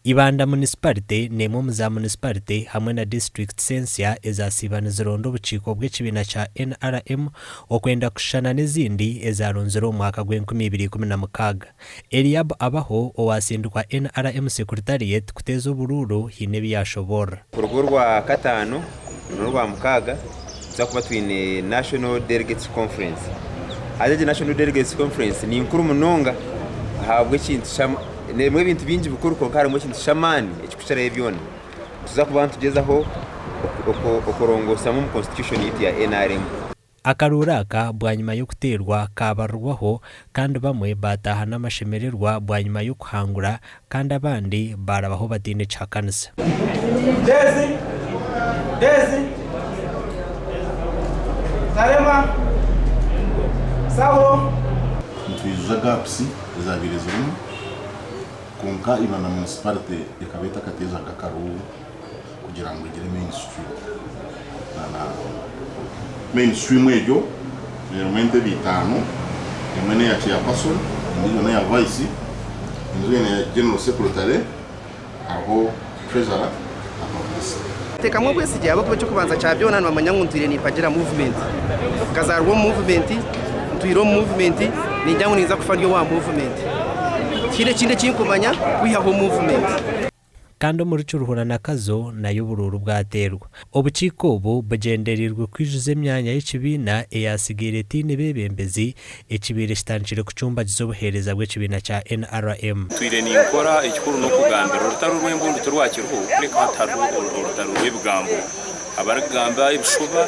Ibanda municipality nemwe mu za municipality hamwe na district sensia ezasibana zirondo buciko bw'ekibina cha NRM okwenda kushana n'izindi ezarunziro mwaka gw'2016. Eliab Abaho owasindukwa NRM secretariat kuteza ubururu hine byashobora. Urugo rwa katano n'urwa mukaga zakuba twine National Delegates Conference. Aje National Delegates Conference ni inkuru munonga habwe kintu nemwe bintu bingi bukuru ko kare mu kintu shamani ekikushara ebyona tuzakuba tugezaho okorongosa mu constitution yiti ya NRM. Akaruraka bwanyuma yo kuterwa kabarwaho kandi bamwe bataha n'amashemererwa bwanyuma yo kuhangura kandi abandi barabaho badine cakanisa. Dezi Tarema Sabo Twizuza gaps ezabirezemo konka ibana municipality ikabeta kateza gakaru kugira ngo igire mainstream ejo realmente bitano imene ya chairperson ndiyo na ya vice ndiyo na general secretary aho treasurer teka mwe kwese cyabo cyo kubanza cyabyona n'amanyanguntire ni pagera movement kazarwo movement twiro movement ni njyango niza kufanya wa movement kinde kinkumanya kwihaho movement kandi muri curuhura nakazo nayo bururu bwaterwa obuciko ubu bugenderirwe kwijuze myanya y'ikibina eyasigireti nebebembezi ekibire kitanchire ku cyumba gizobuhereza bw'ekibina cha NRM. Twire ni nkora ikikuru no kugambira rutaru rw'embundu turwakiruho kuri kataru rutaru rw'ebigambo abaragamba ibishuba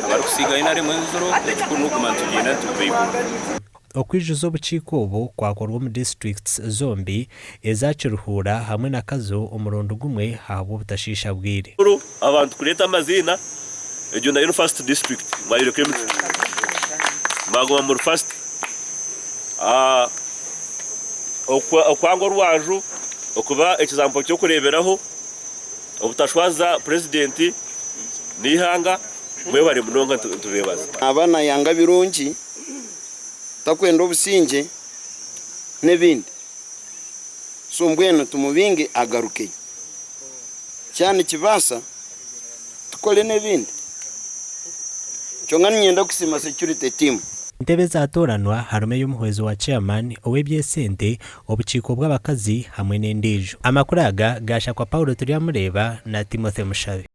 abarusiga NRM nzoro ekikuru no kumantugina tubeyibura. Okwijuza obuciko ubu kwakorwa mu districts zombi ezakiruhura hamwe nakazo umurondo gumwe habo butashisha bwire. Abantu kureta amazina ejo na first district mwayire kuri mago mu first okwango rwaju okuba ekizampo cyo kureberaho obutashwaza president nihanga mwebare munonga tubebaza abana yanga birungi takwenda obusinge nebindi so mbwenu tumubinge agaruke cyane kibasa tukole nebindi cyongana nyenda kusima security team. Intebe zatoranwa harume y'umuhwezo wa chairman owebyesente obuciko bw'abakazi hamwe n'endijo. Amakuru aga gasha kwa Paulo Turiamureba na Timothy Mushabe.